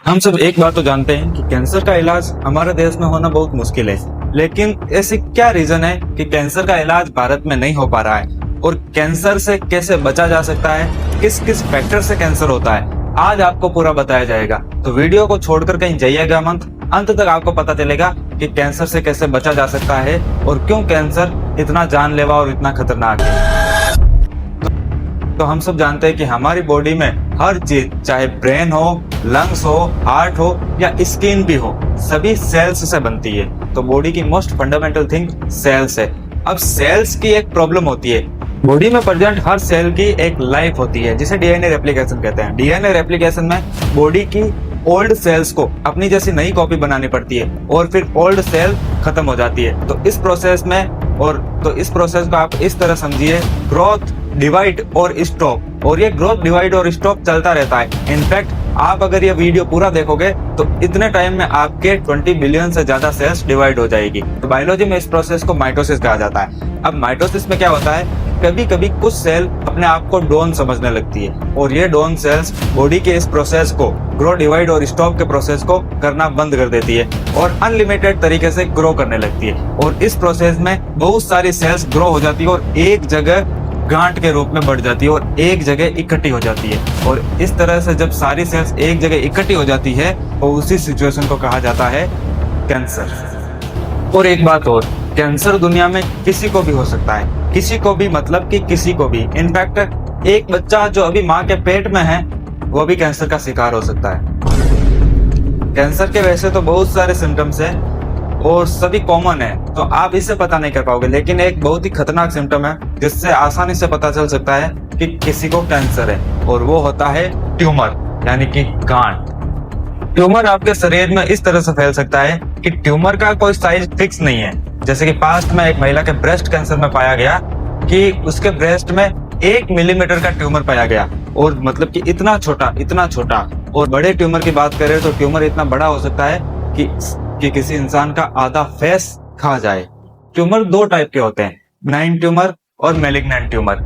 हम सब एक बात तो जानते हैं कि कैंसर का इलाज हमारे देश में होना बहुत मुश्किल है, लेकिन ऐसी क्या रीजन है कि कैंसर का इलाज भारत में नहीं हो पा रहा है और कैंसर से कैसे बचा जा सकता है, किस किस फैक्टर से कैंसर होता है, आज आपको पूरा बताया जाएगा। तो वीडियो को छोड़कर कहीं जाइएगा मत, अंत तक आपको पता चलेगा कि कैंसर से कैसे बचा जा सकता है और क्यों कैंसर इतना जानलेवा और इतना खतरनाक है। तो हम सब जानते हैं कि हमारी बॉडी में हर चीज, चाहे ब्रेन हो, लंग्स हो, हार्ट हो या स्किन भी हो, सभी सेल्स से बनती है। तो बॉडी की मोस्ट फंडामेंटल थिंग सेल्स है। अब सेल्स की एक प्रॉब्लम होती है, बॉडी में प्रेजेंट हर सेल की एक लाइफ होती है जिसे डीएनए रेप्लिकेशन कहते हैं। डीएनए रेप्लिकेशन में बॉडी की ओल्ड सेल्स को अपनी जैसी नई कॉपी बनानी पड़ती है और फिर ओल्ड सेल खत्म हो जाती है। तो इस प्रोसेस को आप इस तरह समझिए, ग्रोथ, डिवाइड और स्टॉप। और ये ग्रोथ, डिवाइड और स्टॉप चलता रहता है। इनफैक्ट आप अगर ये वीडियो पूरा देखोगे तो इतने टाइम में आपके 20 बिलियन से ज्यादा सेल्स डिवाइड हो जाएगी। तो बायोलॉजी में इस प्रोसेस को माइटोसिस कहा जाता है। अब माइटोसिस में क्या होता है, कभी कभी कुछ सेल अपने आप को डोन समझने लगती है और ये डोन सेल्स बॉडी के इस प्रोसेस को, ग्रो, डिवाइड और स्टॉप के प्रोसेस को करना बंद कर देती है और अनलिमिटेड तरीके से ग्रो करने लगती है। और इस प्रोसेस में बहुत सारी सेल्स ग्रो हो जाती है और एक जगह गांठ के रूप में बढ़ जाती है और एक जगह इकट्ठी हो जाती है। और इस तरह से जब सारी सेल्स एक जगह इकट्ठी हो जाती है तो उसी सिचुएशन को कहा जाता है कैंसर। और एक बात और, कैंसर दुनिया में किसी को भी हो सकता है, किसी को भी मतलब कि किसी को भी। इनफैक्ट एक बच्चा जो अभी माँ के पेट में है वो भी कैंसर का शिकार हो सकता है। कैंसर के वैसे तो बहुत सारे सिम्टम्स हैं और सभी कॉमन है, तो आप इससे पता नहीं कर पाओगे, लेकिन एक बहुत ही खतरनाक सिम्टम है जिससे आसानी से पता चल सकता है कि किसी को कैंसर है, और वो होता है ट्यूमर, यानी कि गांठ। ट्यूमर आपके शरीर में इस तरह से फैल सकता है कि ट्यूमर का कोई साइज फिक्स नहीं है। जैसे कि पास्ट में एक महिला के ब्रेस्ट कैंसर में पाया गया कि उसके ब्रेस्ट में 1 मिलीमीटर का ट्यूमर पाया गया, और मतलब कि इतना छोटा। और बड़े ट्यूमर की बात करें तो ट्यूमर इतना बड़ा हो सकता है कि किसी इंसान का आधा फेस खा जाए। ट्यूमर 2 टाइप के होते हैं, बिनाइन ट्यूमर और मैलिग्नेंट ट्यूमर।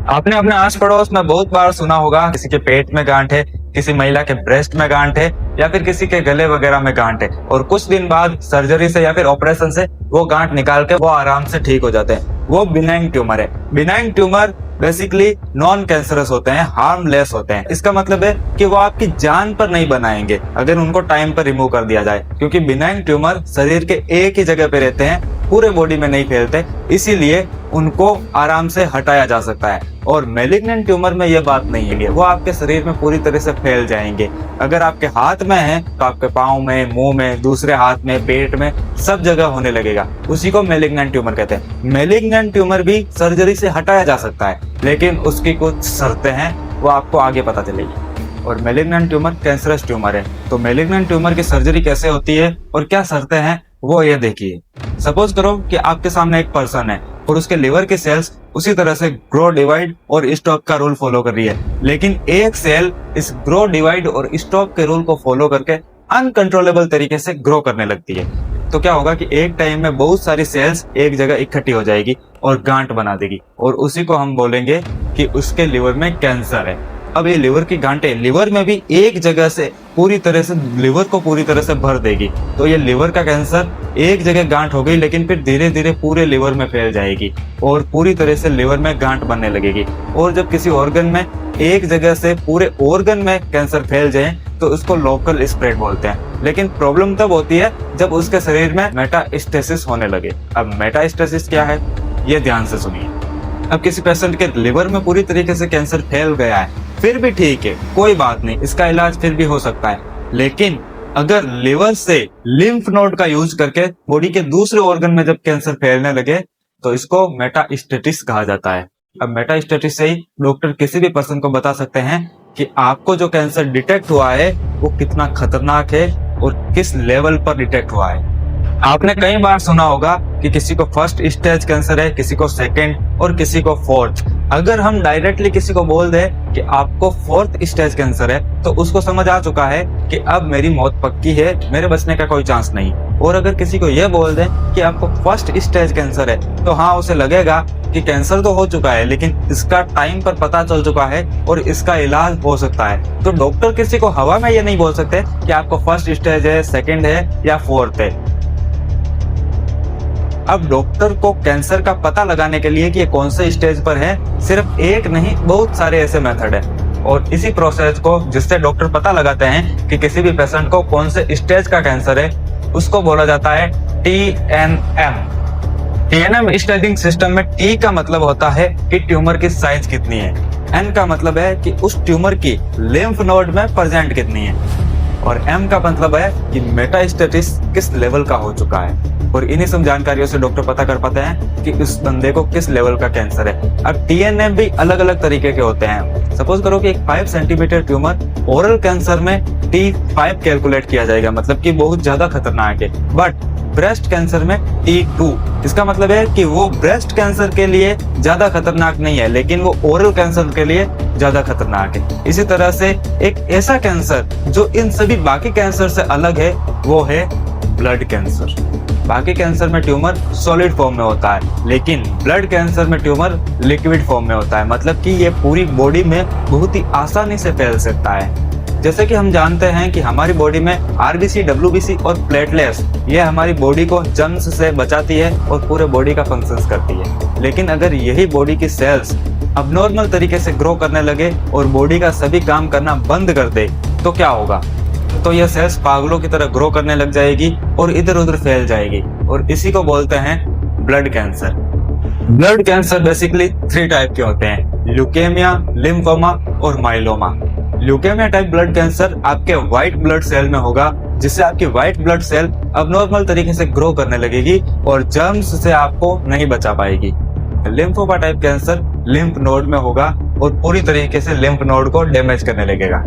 आपने अपने आस पड़ोस में बहुत बार सुना होगा किसी के पेट में गांठ है, किसी महिला के ब्रेस्ट में गांठ है या फिर किसी के गले वगैरह में गांठ है, और कुछ दिन बाद सर्जरी से या फिर ऑपरेशन से वो गांठ निकाल के वो आराम से ठीक हो जाते हैं। वो बिनाइन ट्यूमर है। Benign tumour basically non cancerous होते हैं, हार्मलेस होते हैं। इसका मतलब है कि वो आपकी जान पर नहीं बनाएंगे अगर उनको टाइम पर रिमूव कर दिया जाए, क्योंकि बिनाइन ट्यूमर शरीर के एक ही जगह पे रहते हैं, पूरे बॉडी में नहीं फैलते, इसीलिए उनको आराम से हटाया जा सकता है। और मैलिग्नेंट ट्यूमर में ये बात नहीं है, वो आपके शरीर में पूरी तरह से फैल जाएंगे। अगर आपके हाथ में है तो आपके पाँव में, मुंह में, दूसरे हाथ में, पेट में, सब जगह होने लगेगा। उसी को मैलिग्नेंट ट्यूमर कहते हैं। मैलिग्नेंट ट्यूमर भी सर्जरी से हटाया जा सकता है, लेकिन उसकी कुछ शर्तें हैं, वो आपको आगे पता चलेगी। और मैलिग्नेंट ट्यूमर कैंसरस ट्यूमर है। तो मैलिग्नेंट ट्यूमर की सर्जरी कैसे होती है और क्या शर्तें हैं वो ये देखिए। सपोज करो कि आपके सामने एक पर्सन है और उसके लिवर की सेल्स उसी तरह से ग्रो, डिवाइड और स्टॉप का रूल फॉलो कर रही है, लेकिन एक सेल इस ग्रो, डिवाइड और स्टॉप के रूल को फॉलो करके अनकंट्रोलेबल तरीके से ग्रो करने लगती है। तो क्या होगा कि एक टाइम में बहुत सारी सेल्स एक जगह इकट्ठी हो जाएगी और गांठ बना देगी, और उसी को हम बोलेंगे कि उसके लिवर में कैंसर है। अब ये लिवर की गांठें लिवर में भी एक जगह से पूरी तरह से लिवर को पूरी तरह से भर देगी। तो ये लिवर का कैंसर एक जगह गांठ हो गई, लेकिन फिर धीरे धीरे पूरे लिवर में फैल जाएगी और पूरी तरह से लिवर में गांठ बनने लगेगी। और जब किसी ऑर्गन में एक जगह से पूरे ऑर्गन में कैंसर फैल जाए तो उसको लोकल स्प्रेड बोलते हैं। लेकिन प्रॉब्लम तब होती है जब उसके शरीर में मेटास्टेसिस होने लगे। अब मेटास्टेसिस क्या है ये ध्यान से सुनिए। अब किसी पेशेंट के लिवर में पूरी तरीके से कैंसर फैल गया है, फिर भी ठीक है, कोई बात नहीं, इसका इलाज फिर भी हो सकता है। लेकिन अगर लिवर से लिम्फ नोड का यूज करके बॉडी के दूसरे ऑर्गन में जब कैंसर फैलने लगे तो इसको मेटास्टेसिस कहा जाता है। अब मेटास्टेसिस से ही डॉक्टर किसी भी पर्सन को बता सकते हैं कि आपको जो कैंसर डिटेक्ट हुआ है वो कितना खतरनाक है और किस लेवल पर डिटेक्ट हुआ है। आपने कई बार सुना होगा कि किसी को फर्स्ट स्टेज कैंसर है, किसी को सेकंड और किसी को फोर्थ। अगर हम डायरेक्टली किसी को बोल दें कि आपको फोर्थ स्टेज कैंसर है, तो उसको समझ आ चुका है कि अब मेरी मौत पक्की है, मेरे बचने का कोई चांस नहीं। और अगर किसी को यह बोल दें कि आपको फर्स्ट स्टेज कैंसर है, तो हाँ, उसे लगेगा कि कैंसर तो हो चुका है, लेकिन इसका टाइम पर पता चल चुका है और इसका इलाज हो सकता है। तो डॉक्टर किसी को हवा में ये नहीं बोल सकते कि आपको फर्स्ट स्टेज है, सेकंड है या फोर्थ है। अब डॉक्टर को कैंसर का पता लगाने के लिए कि ये कौन से स्टेज पर है, सिर्फ एक नहीं बहुत सारे ऐसे मेथड है। और इसी प्रोसेस को जिससे डॉक्टर पता लगाते हैं कि किसी भी पेशेंट को कौन से स्टेज का कैंसर है, उसको बोला जाता है TNM। TNM स्टेजिंग सिस्टम में T का मतलब होता है कि ट्यूमर की साइज कितनी है, N का मतलब है कि उस ट्यूमर की लिम्फ नोड में प्रेजेंट कितनी है, और M का मतलब है कि मेटास्टेसिस किस लेवल का हो चुका है। और इन्हीं सब जानकारियों से डॉक्टर पता कर पाते हैं कि उस बंदे को किस लेवल का कैंसर है। अब TNM भी अलग अलग तरीके के होते हैं। सपोज करो कि एक 5 सेंटीमीटर ट्यूमर ओरल कैंसर में T5 कैलकुलेट किया जाएगा, मतलब कि बहुत ज्यादा खतरनाक है। बट ब्रेस्ट कैंसर में T2, इसका मतलब है कि वो ब्रेस्ट कैंसर के लिए ज्यादा खतरनाक नहीं है, लेकिन वो ओरल कैंसर के लिए ज्यादा खतरनाक है। इसी तरह से एक ऐसा कैंसर जो इन सभी बाकी कैंसर से अलग है, वो है ब्लड कैंसर। बाकी कैंसर में ट्यूमर सॉलिड फॉर्म में होता है, लेकिन ब्लड कैंसर में ट्यूमर लिक्विड फॉर्म में होता है, मतलब कि ये पूरी बॉडी में बहुत ही आसानी से फैल सकता है। जैसे कि हम जानते हैं कि हमारी बॉडी में RBC, WBC और प्लेटलेट्स, ये हमारी बॉडी को जर्म्स से बचाती है और पूरे बॉडी का फंक्शंस करती है। लेकिन अगर यही बॉडी की सेल्स अबनॉर्मल तरीके से ग्रो करने लगे और बॉडी का सभी काम करना बंद कर दे, तो क्या होगा? तो ये सेल्स पागलों की तरह ग्रो करने लग जाएगी और इधर उधर फैल जाएगी, और इसी को बोलते हैं blood cancer. Blood cancer basically 3 type के होते हैं: ल्यूकेमिया, लिम्फोमा और myeloma. Leukaemia type blood cancer आपके व्हाइट ब्लड सेल में होगा, जिससे आपकी व्हाइट ब्लड सेल अबनॉर्मल तरीके से ग्रो करने लगेगी और जर्म्स से आपको नहीं बचा पाएगी। Lymphoma type cancer lymph node में होगा और पूरी तरीके से लिम्फ नोड को डैमेज करने लगेगा।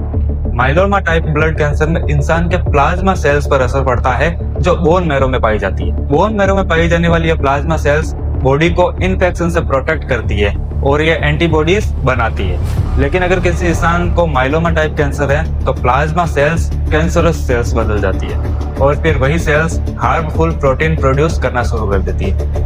माइलोमा टाइप ब्लड कैंसर में इंसान के प्लाज्मा सेल्स पर असर पड़ता है, जो बोन मैरो में पाई जाती है। बोन मैरो में पाई जाने वाली ये प्लाज्मा सेल्स बॉडी को इन्फेक्शन से प्रोटेक्ट करती है और ये एंटीबॉडीज बनाती है। लेकिन अगर किसी इंसान को माइलोमा टाइप कैंसर है, तो प्लाज्मा सेल्स कैंसरस सेल्स बदल जाती है और फिर वही सेल्स हार्मफुल प्रोटीन प्रोड्यूस करना शुरू कर देती है।